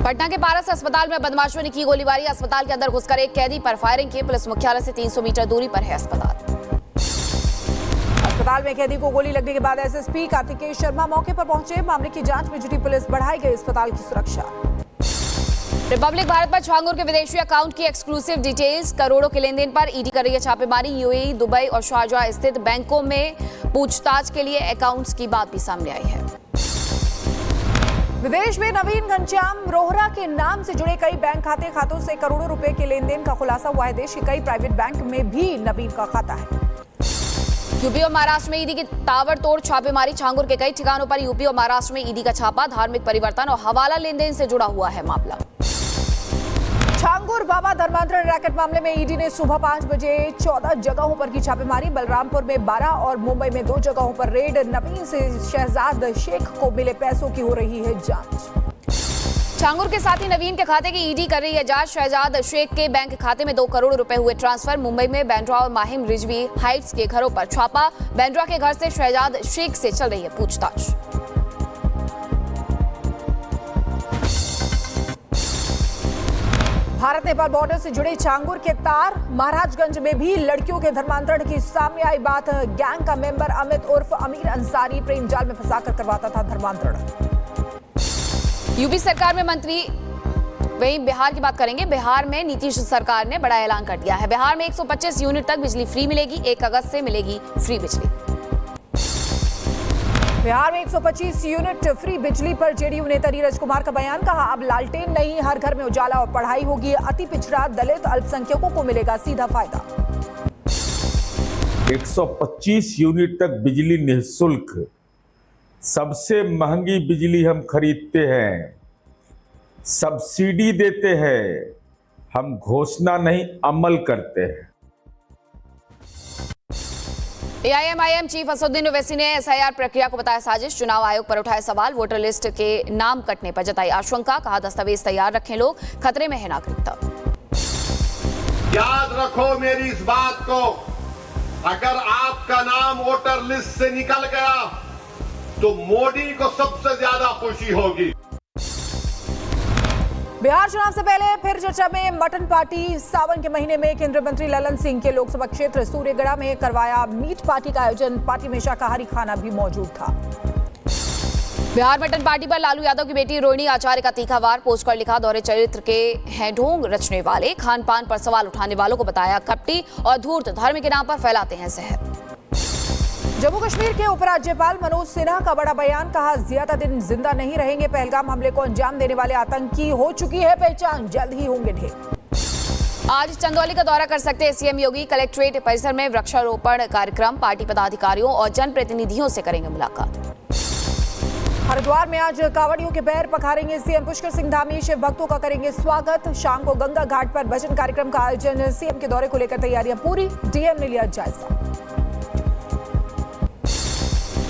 पटना के पारस अस्पताल में बदमाशों ने की गोलीबारी। अस्पताल के अंदर घुसकर एक कैदी पर फायरिंग की। पुलिस मुख्यालय से 300 मीटर दूरी पर है अस्पताल। अस्पताल में कैदी को गोली लगने के बाद एसएसपी कार्तिकेय शर्मा मौके पर पहुंचे। मामले की जांच में जुटी पुलिस, बढ़ाई गई अस्पताल की सुरक्षा। रिपब्लिक भारत पर छांगुर के विदेशी अकाउंट की एक्सक्लूसिव डिटेल्स। करोड़ों के लेन देन पर ईडी कर रही है छापेमारी। यूएई, दुबई और शारजाह स्थित बैंकों में पूछताछ के लिए अकाउंट्स की बात भी सामने आई है। विदेश में नवीन घनश्याम रोहरा के नाम से जुड़े कई बैंक खातों से करोड़ों रुपए के लेन देन का खुलासा हुआ है। देश के कई प्राइवेट बैंक में भी नवीन का खाता है। यूपी और महाराष्ट्र में ईडी की ताबड़तोड़ छापेमारी। छांगुर के कई ठिकानों पर यूपी और महाराष्ट्र में ईडी का छापा। धार्मिक परिवर्तन और हवाला लेन देन से जुड़ा हुआ है मामला। छांगुर बाबा धर्मांतरण रैकेट मामले में ईडी ने सुबह 5 बजे 14 जगहों पर की छापेमारी। बलरामपुर में 12 और मुंबई में 2 जगहों पर रेड। नवीन से शहजाद शेख को मिले पैसों की हो रही है जांच। छांगुर के साथ ही नवीन के खाते की ईडी कर रही है जांच। शहजाद शेख के बैंक खाते में 2 करोड़ रुपए हुए ट्रांसफर। मुंबई में बांद्रा और माहिम रिजवी हाइट्स के घरों पर छापा। बांद्रा के घर से शहजाद शेख से चल रही है पूछताछ। भारत नेपाल बॉर्डर से जुड़े छांगुर के तार। महाराजगंज में भी लड़कियों के धर्मांतरण की सामने आई बात। गैंग का मेंबर अमित उर्फ अमीर अंसारी प्रेम जाल में फंसाकर करवाता था धर्मांतरण। यूपी सरकार में मंत्री, वहीं बिहार की बात करेंगे। बिहार में नीतीश सरकार ने बड़ा ऐलान कर दिया है। बिहार में 125 यूनिट तक बिजली फ्री मिलेगी। 1 अगस्त से मिलेगी फ्री बिजली। बिहार में 125 यूनिट फ्री बिजली पर जेडीयू नेता नीरज कुमार का बयान। कहा, अब लालटेन नहीं, हर घर में उजाला और पढ़ाई होगी। अति पिछड़ा, दलित, अल्पसंख्यकों को मिलेगा सीधा फायदा। 125 यूनिट तक बिजली निःशुल्क। सबसे महंगी बिजली हम खरीदते हैं, सब्सिडी देते हैं, हम घोषणा नहीं अमल करते हैं। एआईएमआईएम चीफ असदुद्दीन ओवैसी ने एसआईआर प्रक्रिया को बताया साजिश। चुनाव आयोग पर उठाए सवाल। वोटर लिस्ट के नाम कटने पर जताई आशंका। कहा, दस्तावेज तैयार रखें लोग, खतरे में है नागरिकता। याद रखो मेरी इस बात को, अगर आपका नाम वोटर लिस्ट से निकल गया तो मोदी को सबसे ज्यादा खुशी होगी। बिहार चुनाव से पहले फिर चर्चा में मटन पार्टी। सावन के महीने में केंद्रीय मंत्री ललन सिंह के लोकसभा क्षेत्र सूर्यगढ़ में करवाया मीट पार्टी का आयोजन। पार्टी में शाकाहारी खाना भी मौजूद था। बिहार मटन पार्टी पर लालू यादव की बेटी रोहिणी आचार्य का तीखा वार। पोस्ट कर लिखा, दोहरे चरित्र के हैं ढोंग रचने वाले। खान पान पर सवाल उठाने वालों को बताया कपटी और धूर्त। धर्म के नाम पर फैलाते हैं जहर। जम्मू कश्मीर के उपराज्यपाल मनोज सिन्हा का बड़ा बयान। कहा, ज्यादा दिन जिंदा नहीं रहेंगे। पहलगाम हमले को अंजाम देने वाले आतंकी हो चुकी है पहचान, जल्द ही होंगे ढेर। आज चंदौली का दौरा कर सकते हैं सीएम योगी। कलेक्ट्रेट परिसर में वृक्षारोपण कार्यक्रम। पार्टी पदाधिकारियों और जनप्रतिनिधियों से करेंगे मुलाकात। हरिद्वार में आज कांवड़ियों के पैर पखारेंगे सीएम। पुष्कर सिंह धामी शिव भक्तों का करेंगे स्वागत। शाम को गंगा घाट पर भजन कार्यक्रम का आयोजन। सीएम के दौरे को लेकर तैयारियां पूरी, डीएम ने लिया जायजा।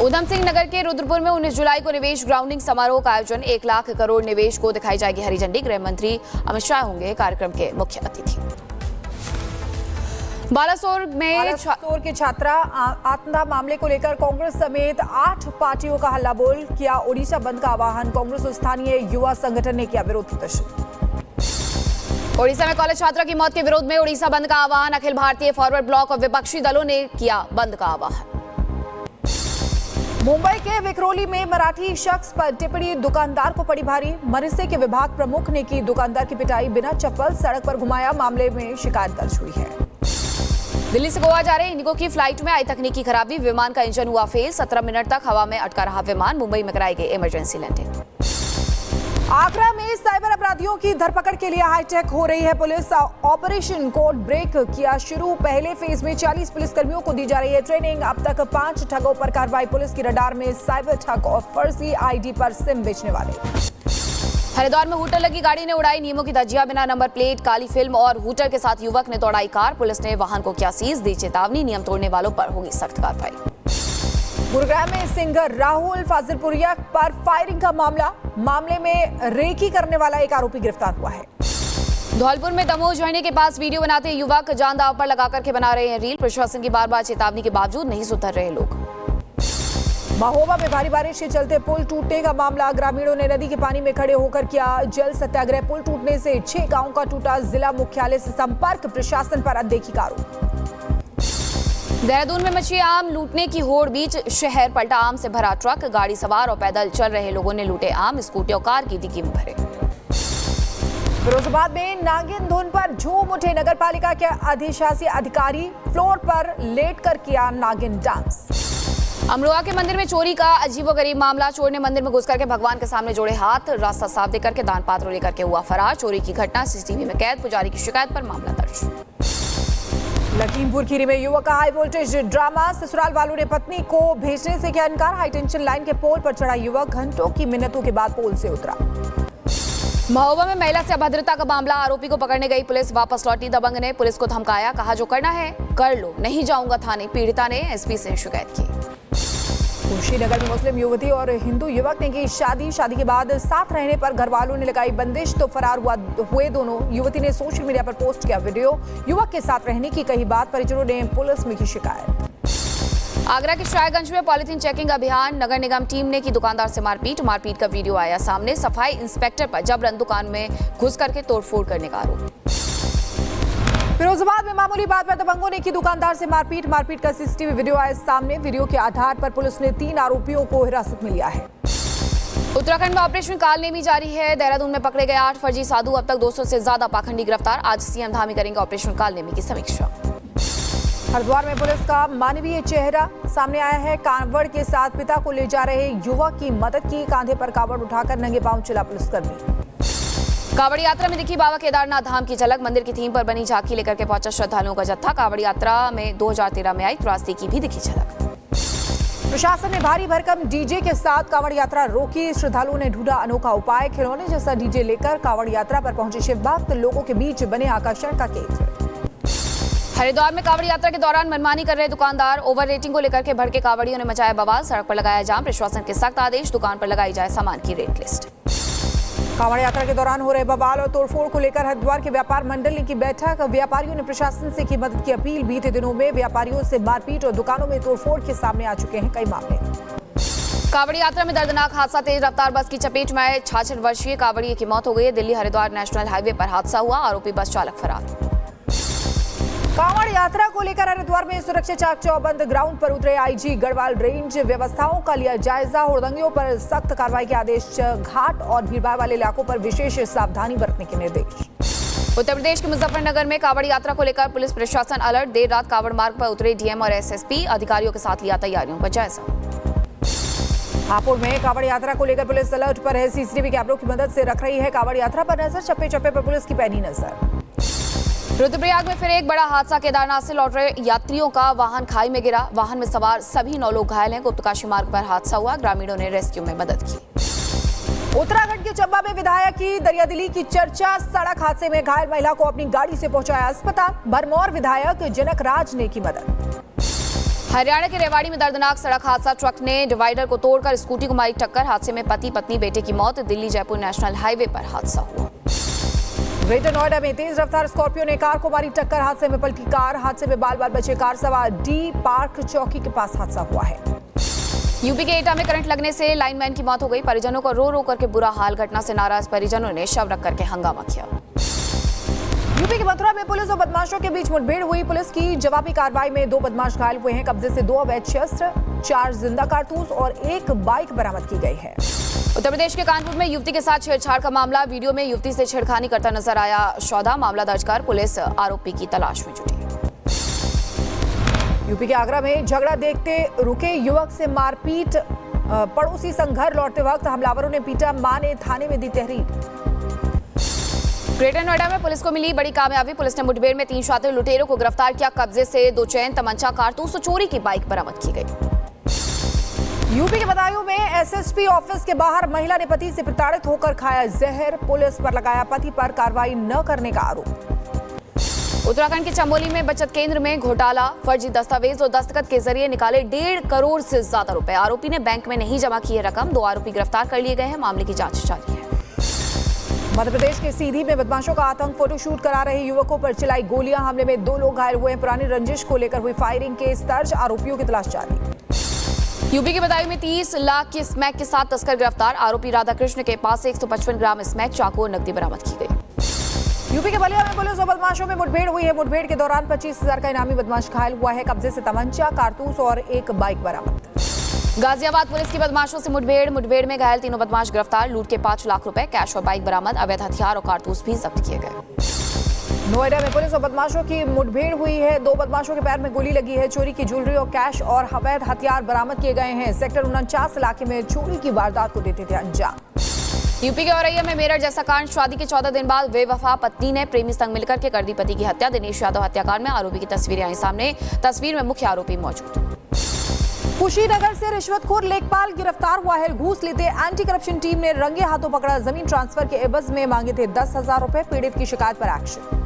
उधम सिंह नगर के रुद्रपुर में 19 जुलाई को निवेश ग्राउंडिंग समारोह का आयोजन। 1 लाख करोड़ निवेश को दिखाई जाएगी हरी झंडी। गृह मंत्री अमित शाह होंगे कार्यक्रम के मुख्य अतिथि। बालासोर के छात्रा आत्मदाह मामले को लेकर कांग्रेस समेत 8 पार्टियों का हल्ला बोल। किया ओडिशा बंद का आह्वान। कांग्रेस और स्थानीय युवा संगठन ने किया विरोध प्रदर्शन। ओडिशा में कॉलेज छात्रा की मौत के विरोध में ओडिशा बंद का आह्वान। अखिल भारतीय फॉरवर्ड ब्लॉक और विपक्षी दलों ने किया बंद का आह्वान। मुंबई के विक्रोली में मराठी शख्स पर टिप्पणी, दुकानदार को पड़ी भारी। मरिसे के विभाग प्रमुख ने की दुकानदार की पिटाई। बिना चप्पल सड़क पर घुमाया। मामले में शिकायत दर्ज हुई है। दिल्ली से गोवा जा रहे इंडिगो की फ्लाइट में आई तकनीकी खराबी। विमान का इंजन हुआ फेल। 17 मिनट तक हवा में अटका रहा विमान। मुंबई में कराई गई इमरजेंसी लैंडिंग। आगरा में साइबर अपराधियों की धरपकड़ के लिए हाईटेक हो रही है पुलिस। ऑपरेशन कोड ब्रेक किया शुरू। पहले फेज में 40 पुलिसकर्मियों को दी जा रही है ट्रेनिंग। अब तक 5 ठगों पर कार्रवाई। पुलिस की रडार में साइबर ठग और फर्जी आईडी पर सिम बेचने वाले। हरिद्वार में हूटर लगी गाड़ी ने उड़ाई नियमों की धज्जियां। बिना नंबर प्लेट, काली फिल्म और हूटर के साथ युवक ने दौड़ाई कार। पुलिस ने वाहन को किया सीज। दी चेतावनी, नियम तोड़ने वालों पर होगी सख्त कार्रवाई। गुरुग्राम में सिंगर राहुल फाजिलपुरिया पर फायरिंग का मामले में रेकी करने वाला एक आरोपी गिरफ्तार हुआ है। धौलपुर में दमोह झरने के पास वीडियो बनाते युवक जान दांव पर लगाकर के बना रहे हैं रील। प्रशासन की बार बार चेतावनी के बावजूद नहीं सुधर रहे लोग। महोबा में भारी बारिश के चलते पुल टूटने का मामला। ग्रामीणों ने नदी के पानी में खड़े होकर किया जल सत्याग्रह। पुल टूटने से 6 गांवों का टूटा जिला मुख्यालय से संपर्क। प्रशासन पर अनदेखी का आरोप। देहरादून में मची आम लूटने की होड़। बीच शहर पलटा आम से भरा ट्रक। गाड़ी सवार और पैदल चल रहे लोगों ने लूटे आम। स्कूटी और कार की कीमत भरे। फिरोजाबाद में नागिन धुन पर झूम उठे। नगर पालिका के अधिशासी अधिकारी फ्लोर पर लेटकर किया नागिन डांस। अमरोहा के मंदिर में चोरी का अजीबोगरीब मामला। चोर ने मंदिर में घुसकर के भगवान के सामने जोड़े हाथ। रास्ता साफ देकर के दान पात्र लेकर के हुआ फरार। चोरी की घटना सीसीटीवी में कैद। पुजारी की शिकायत पर मामला दर्ज। लखीमपुर खीरी में युवक का हाई वोल्टेज ड्रामा। ससुराल वालों ने पत्नी को भेजने से किया इनकार। हाई टेंशन लाइन के पोल पर चढ़ा युवक। घंटों की मिन्नतों के बाद पोल से उतरा। महोबा में महिला से अभद्रता का मामला। आरोपी को पकड़ने गई पुलिस वापस लौटी। दबंग ने पुलिस को धमकाया। कहा जो करना है कर लो, नहीं जाऊंगा थाने। पीड़िता ने एसपी से शिकायत की। कुशीनगर में मुस्लिम युवती और हिंदू युवक ने की शादी। शादी के बाद साथ रहने पर घर वालों ने लगाई बंदिश तो फरार हुए दोनों। युवती ने सोशल मीडिया पर पोस्ट किया वीडियो। युवक के साथ रहने की कही बात। परिजनों ने पुलिस में की शिकायत। आगरा के शाहगंज में पॉलिथीन चेकिंग अभियान। नगर निगम टीम ने की दुकानदार से मारपीट। मारपीट का वीडियो आया सामने। सफाई इंस्पेक्टर पर जबरन दुकान में घुस करके तोड़फोड़ करने का आरोप। फिरोजाबाद में मामूली बात पर दबंगों ने की दुकानदार से मारपीट। मारपीट का सीसीटीवी वीडियो आया सामने। वीडियो के आधार पर पुलिस ने 3 आरोपियों को हिरासत में लिया है। उत्तराखंड में ऑपरेशन कालनेमी जारी है। देहरादून में पकड़े गए 8 फर्जी साधु। अब तक 200 से ज्यादा पाखंडी गिरफ्तार। आज सीएम धामी करेंगे ऑपरेशन कालनेमी की समीक्षा। हरिद्वार में पुलिस का मानवीय चेहरा सामने आया है। कांवड़ के साथ पिता को ले जा रहे युवक की मदद की। कांधे पर कांवड़ उठाकर नंगे पांव चला पुलिसकर्मी। कांवड़ यात्रा में दिखी बाबा केदारनाथ धाम की झलक। मंदिर की थीम पर बनी झांकी लेकर के पहुंचा श्रद्धालुओं का जत्था। कांवड़ यात्रा में 2013 में आई त्रासदी की भी दिखी झलक। प्रशासन ने भारी भरकम डीजे के साथ कांवड़ यात्रा रोकी। श्रद्धालुओं ने ढूंढा अनोखा उपाय। खिलौने जैसा डीजे लेकर कांवड़ यात्रा पर पहुंचे शिव भक्त। लोगों के बीच बने आकर्षण का केंद्र। हरिद्वार में कांवड़ यात्रा के दौरान मनमानी कर रहे दुकानदार। ओवर रेटिंग को लेकर के भड़के कांवड़ियों ने मचाया बवाल। सड़क पर लगाया जाम। प्रशासन के सख्त आदेश। दुकान पर लगाई जाए सामान की रेट लिस्ट। कांवड़ यात्रा के दौरान हो रहे बवाल और तोड़फोड़ को लेकर हरिद्वार के व्यापार मंडल की बैठक। व्यापारियों ने प्रशासन से की मदद की अपील। बीते दिनों में व्यापारियों से मारपीट और दुकानों में तोड़फोड़ के सामने आ चुके हैं कई मामले। कांवड़ यात्रा में दर्दनाक हादसा। तेज रफ्तार बस की चपेट में आए 66 वर्षीय कांवड़िए की मौत हो गई। दिल्ली हरिद्वार नेशनल हाईवे पर हादसा हुआ। आरोपी बस चालक फरार। कांवड़ यात्रा को लेकर हरिद्वार में सुरक्षा चाक चौबंद। ग्राउंड पर उतरे आईजी गढ़वाल रेंज। व्यवस्थाओं का लिया जायजा। हुड़दंगियों पर सख्त कार्रवाई के आदेश। घाट और भीड़भाड़ वाले इलाकों पर विशेष सावधानी बरतने के निर्देश। उत्तर प्रदेश के मुजफ्फरनगर में कांवड़ यात्रा को लेकर पुलिस प्रशासन अलर्ट। देर रात कांवड़ मार्ग पर उतरे डीएम और एसएसपी। अधिकारियों के साथ लिया तैयारियों का जायजा। हापुड़ में कांवड़ यात्रा को लेकर पुलिस अलर्ट पर है। सीसीटीवी कैमरों की मदद से रख रही है कांवड़ यात्रा पर नजर। चप्पे चप्पे पर पुलिस की पैनी नजर। रुद्रप्रयाग में फिर एक बड़ा हादसा। केदारनाथ से लौट रहे यात्रियों का वाहन खाई में गिरा। वाहन में सवार सभी 9 लोग घायल हैं। गुप्तकाशी मार्ग पर हादसा हुआ। ग्रामीणों ने रेस्क्यू में मदद की। उत्तराखंड के चंबा में विधायक की दरियादिली की चर्चा। सड़क हादसे में घायल महिला को अपनी गाड़ी से पहुंचाया अस्पताल। भरमौर विधायक जनक राज ने की मदद। हरियाणा के रेवाड़ी में दर्दनाक सड़क हादसा। ट्रक ने डिवाइडर को तोड़कर स्कूटी को मारी टक्कर। हादसे में पति पत्नी बेटे की मौत। दिल्ली जयपुर नेशनल हाईवे पर हादसा हुआ। ग्रेटर नोएडा में तेज रफ्तार स्कॉर्पियो ने कार को मारी टक्कर। हादसे में पलटी कार। हादसे में बाल बाल बचे कार सवार। डी पार्क चौकी के पास हादसा हुआ है। यूपी के एटा में करंट लगने से लाइनमैन की मौत हो गई। परिजनों को रो रो करके बुरा हाल। घटना से नाराज परिजनों ने शव रख करके हंगामा किया। यूपी के मथुरा में पुलिस और बदमाशों के बीच मुठभेड़ हुई। पुलिस की जवाबी कार्रवाई में 2 बदमाश घायल हुए हैं। कब्जे से 2 अवैध शस्त्र, 4 जिंदा कारतूस और 1 बाइक बरामद की गई है। उत्तर प्रदेश के कानपुर में युवती के साथ छेड़छाड़ का मामला। वीडियो में युवती से छेड़खानी करता नजर आया शौदा। मामला दर्ज कर पुलिस आरोपी की तलाश में जुटी। यूपी के आगरा में झगड़ा देखते रुके युवक से मारपीट। पड़ोसी संग घर लौटते वक्त हमलावरों ने पीटा। मां ने थाने में दी तहरीर। ग्रेटर नोएडा में पुलिस को मिली बड़ी कामयाबी। पुलिस ने मुठभेड़ में 3 शातिर लुटेरों को गिरफ्तार किया। कब्जे से 2 चैन, तमंचा, कारतूस और चोरी की बाइक बरामद की गई। यूपी के बदायूं में एसएसपी ऑफिस के बाहर महिला ने पति से प्रताड़ित होकर खाया जहर। पुलिस पर लगाया पति पर कार्रवाई न करने का आरोप। उत्तराखंड के चमोली में बचत केंद्र में घोटाला। फर्जी दस्तावेज और दस्तखत के जरिए निकाले 1.5 करोड़ से ज्यादा रुपए। आरोपी ने बैंक में नहीं जमा किए रकम। 2 आरोपी गिरफ्तार कर लिए गए हैं। मामले की जांच जारी है। मध्य प्रदेश के सीधी में बदमाशों का आतंक। फोटोशूट करा रहे युवकों पर चलाई गोलियां। हमले में 2 लोग घायल हुए हैं। पुरानी रंजिश को लेकर हुई फायरिंग केस दर्ज। आरोपियों की तलाश जारी। यूपी के बदायूं में 30 लाख की स्मैक के साथ तस्कर गिरफ्तार। आरोपी राधाकृष्ण के पास से 155 ग्राम स्मैक, चाकू और नकदी बरामद की गई। यूपी के बलिया में पुलिस और बदमाशों में मुठभेड़ हुई है। मुठभेड़ के दौरान 25,000 का इनामी बदमाश घायल हुआ है। कब्जे से तमंचा, कारतूस और एक बाइक बरामद। गाजियाबाद पुलिस की बदमाशों से मुठभेड़ में घायल तीनों बदमाश गिरफ्तार। लूट के 5 लाख रुपए, कैश और बाइक बरामद। अवैध हथियार और कारतूस भी जब्त किए गए। नोएडा में पुलिस और बदमाशों की मुठभेड़ हुई है। 2 बदमाशों के पैर में गोली लगी है। चोरी की ज्वेलरी और कैश और अवैध हथियार बरामद किए गए हैं। सेक्टर 49 इलाके में चोरी की वारदात को देते थे अंजाम। यूपी के औरैया में मेरठ जैसा कांड। शादी के 14 दिन बाद बेवफा पत्नी ने प्रेमी संग मिलकर के कर दी पति की हत्या। दिनेश यादव हत्याकांड में आरोपी की तस्वीरें आई सामने। तस्वीर में मुख्य आरोपी मौजूद। कुशीनगर से रिश्वतखोर लेखपाल गिरफ्तार हुआ है। घूस लेते एंटी करप्शन टीम ने रंगे हाथों पकड़ा। जमीन ट्रांसफर के एवज में मांगे थे 10,000 रुपए। पीड़ित की शिकायत पर एक्शन।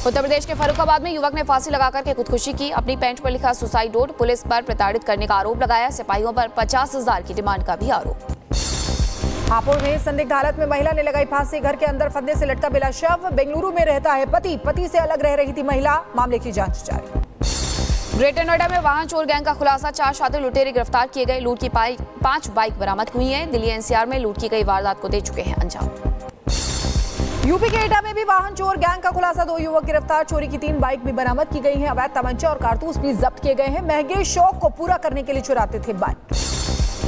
उत्तर प्रदेश के फर्रुखाबाद में युवक ने फांसी लगाकर के खुदकुशी की। अपनी पैंट पर लिखा सुसाइड नोट। पुलिस पर प्रताड़ित करने का आरोप लगाया। सिपाहियों पर 50,000 की डिमांड का भी आरोप। हापुड़ में संदिग्ध हालत में महिला ने लगाई फांसी। घर के अंदर फंदे से लटका मिला शव। बेंगलुरु में रहता है पति से अलग रह रही थी महिला। मामले की जांच जारी। ग्रेटर नोएडा में वाहन चोर गैंग का खुलासा। 4 शातिर लुटेरे गिरफ्तार किए गए। लूट की 5 बाइक बरामद हुई हैं। दिल्ली एनसीआर में लूट की गई वारदात को दे चुके हैं अंजाम। यूपी के एटा में भी वाहन चोर गैंग का खुलासा। 2 युवक गिरफ्तार। चोरी की 3 बाइक भी बरामद की गई हैं। अवैध तमंचा और कारतूस भी जब्त किए गए हैं। महंगे शौक को पूरा करने के लिए चुराते थे बाइक।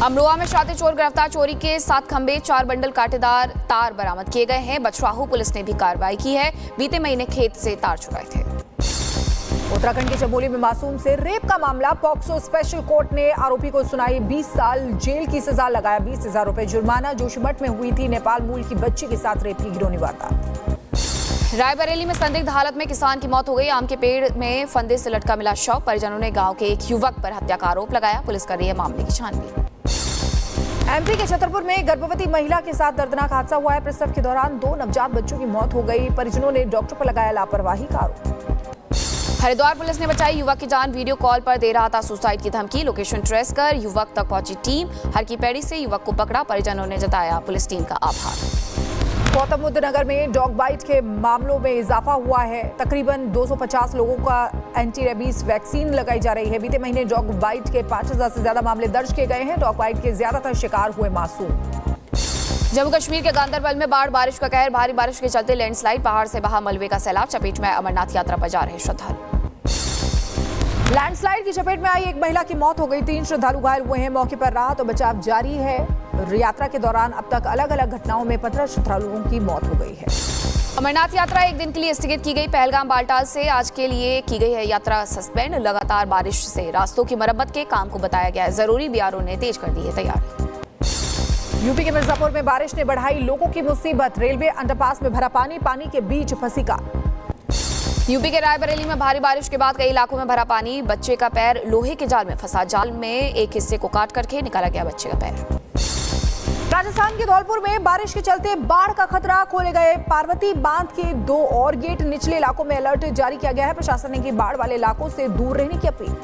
अमरोहा में शातिर चोर गिरफ्तार। चोरी के 7 खंबे, 4 बंडल कांटेदार तार बरामद किए गए हैं। बछराहू पुलिस ने भी कार्रवाई की है। बीते महीने खेत से तार चुराए थे। उत्तराखंड के चमोली में मासूम से रेप का मामला। पॉक्सो स्पेशल कोर्ट ने आरोपी को सुनाई 20 साल जेल की सजा। लगाया 20,000 रुपए जुर्माना। जोशीमठ में हुई थी नेपाल मूल की बच्ची के साथ रेप की घिनौनी वारदात। रायबरेली में संदिग्ध हालत में किसान की मौत हो गई। आम के पेड़ में फंदे से लटका मिला शव। परिजनों ने गांव के एक युवक पर हत्या का आरोप लगाया। पुलिस कर रही है मामले की छानबीन। एमपी के छतरपुर में गर्भवती महिला के साथ दर्दनाक हादसा हुआ है। प्रसव के दौरान 2 नवजात बच्चों की मौत हो गई। परिजनों ने डॉक्टर पर लगाया लापरवाही का आरोप। हरिद्वार पुलिस ने बचाई युवक की जान। वीडियो कॉल पर दे रहा था सुसाइड की धमकी। लोकेशन ट्रेस कर युवक तक पहुंची टीम। हर की पैड़ी से युवक को पकड़ा। परिजनों ने जताया पुलिस टीम का आभार। गौतम बुद्ध नगर में डॉग बाइट के मामलों में इजाफा हुआ है। तकरीबन 250 लोगों का एंटी रेबीज वैक्सीन लगाई जा रही है। बीते महीने डॉग बाइट के 5,000 से ज्यादा मामले दर्ज किए गए हैं। डॉग बाइट के ज्यादातर शिकार हुए मासूम। जम्मू कश्मीर के गांदरबल में बारिश का कहर। भारी बारिश के चलते लैंडस्लाइड। पहाड़ से बहा मलबे का सैलाब। चपेट में अमरनाथ यात्रा पर जा रहे श्रद्धालु। लैंडस्लाइड की चपेट में आई एक महिला की मौत हो गई। 3 श्रद्धालु घायल हुए हैं। मौके पर राहत और बचाव जारी है। यात्रा के दौरान अब तक अलग अलग घटनाओं में 15 श्रद्धालुओं की मौत हो गई है। अमरनाथ यात्रा एक दिन के लिए स्थगित की गई। पहलगाम बालटाल से आज के लिए की गई है यात्रा सस्पेंड। लगातार बारिश से रास्तों की मरम्मत के काम को बताया गया है जरूरी। बीआरओ ने तेज कर दी है तैयारी। यूपी के मिर्जापुर में बारिश ने बढ़ाई लोगों की मुसीबत। रेलवे अंडरपास में भरा पानी। पानी के बीच फंसी कार। यूपी के रायबरेली में भारी बारिश के बाद कई इलाकों में भरा पानी। बच्चे का पैर लोहे के जाल में फंसा। जाल में एक हिस्से को काट करके निकाला गया बच्चे का पैर। राजस्थान के धौलपुर में बारिश के चलते बाढ़ का खतरा। खोले गए पार्वती बांध के 2 और गेट। निचले इलाकों में अलर्ट जारी किया गया है। प्रशासन ने की बाढ़ वाले इलाकों से दूर रहने की अपील।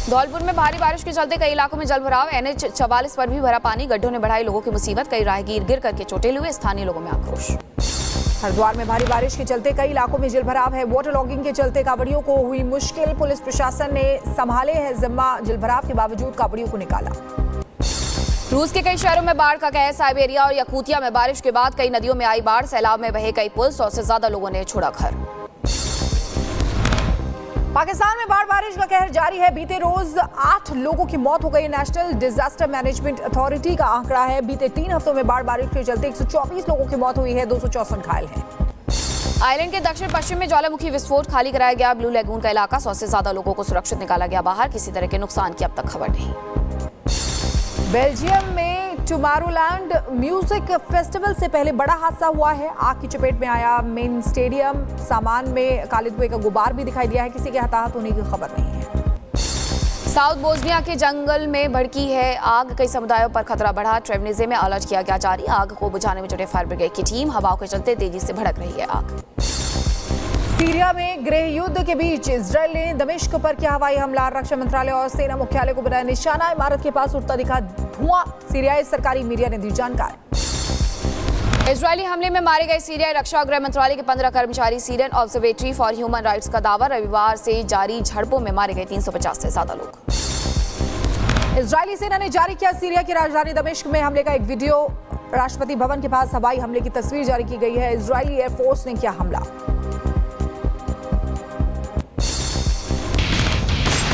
धौलपुर में भारी बारिश के चलते कई इलाकों में जलभराव। NH 44 पर भी भरा पानी। गड्ढों ने बढ़ाई लोगों की मुसीबत। कई राहगीर गिर करके चोटिल हुए। स्थानीय लोगों में आक्रोश। हरिद्वार में भारी बारिश के चलते कई इलाकों में जलभराव है। वाटर लॉगिंग के चलते कांवड़ियों को हुई मुश्किल। पुलिस प्रशासन ने संभाले है जिम्मा। जलभराव के बावजूद कांवड़ियों को निकाला। रूस के कई शहरों में बाढ़ का कहर। साइबेरिया और यकूतिया में बारिश के बाद कई नदियों में आई बाढ़। सैलाब में बहे कई पुल। 100 से ज्यादा लोगों ने छोड़ा घर। पाकिस्तान में बारिश का कहर जारी है। बीते रोज 8 लोगों की मौत हो गई। नेशनल डिजास्टर मैनेजमेंट अथॉरिटी का आंकड़ा है। बीते 3 हफ्तों में बारिश के चलते 124 लोगों की मौत हुई है। 264 घायल हैं। आइलैंड के दक्षिण पश्चिम में ज्वालामुखी विस्फोट। खाली कराया गया ब्लू लेगून का इलाका। 100 से ज्यादा लोगों को सुरक्षित निकाला गया बाहर। किसी तरह के नुकसान की अब तक खबर नहीं। बेल्जियम में टुमारोलैंड म्यूजिक फेस्टिवल से पहले बड़ा हादसा हुआ है। आग की चपेट में आया मेन स्टेडियम। सामान में काले धुएं का गुबार भी दिखाई दिया है। किसी के हताहत होने की खबर नहीं है। साउथ बोस्निया के जंगल में भड़की है आग। कई समुदायों पर खतरा बढ़ा। ट्रेवनिजे में अलर्ट किया गया जारी। आग को बुझाने में जुटे फायर ब्रिगेड की टीम। हवाओं के चलते तेजी से भड़क रही है आग। सीरिया में गृह युद्ध के बीच इजरायल ने दमिश्क पर किया हवाई हमला। रक्षा मंत्रालय और सेना मुख्यालय को बनाया निशाना। इमारत के पास उड़ता दिखा धुआं। सीरियाई सरकारी मीडिया ने दी जानकारी। इजरायली हमले में मारे गए सीरियाई रक्षा और गृह मंत्रालय के 15 कर्मचारी। Syrian observatory for human rights का दावा। रविवार से जारी झड़पों में मारे गए 350 से ज्यादा लोग। इजरायली सेना ने जारी किया सीरिया की राजधानी दमिश्क में हमले का एक वीडियो। राष्ट्रपति भवन के पास हवाई हमले की तस्वीर जारी की गई है। इजरायली एयरफोर्स ने किया हमला।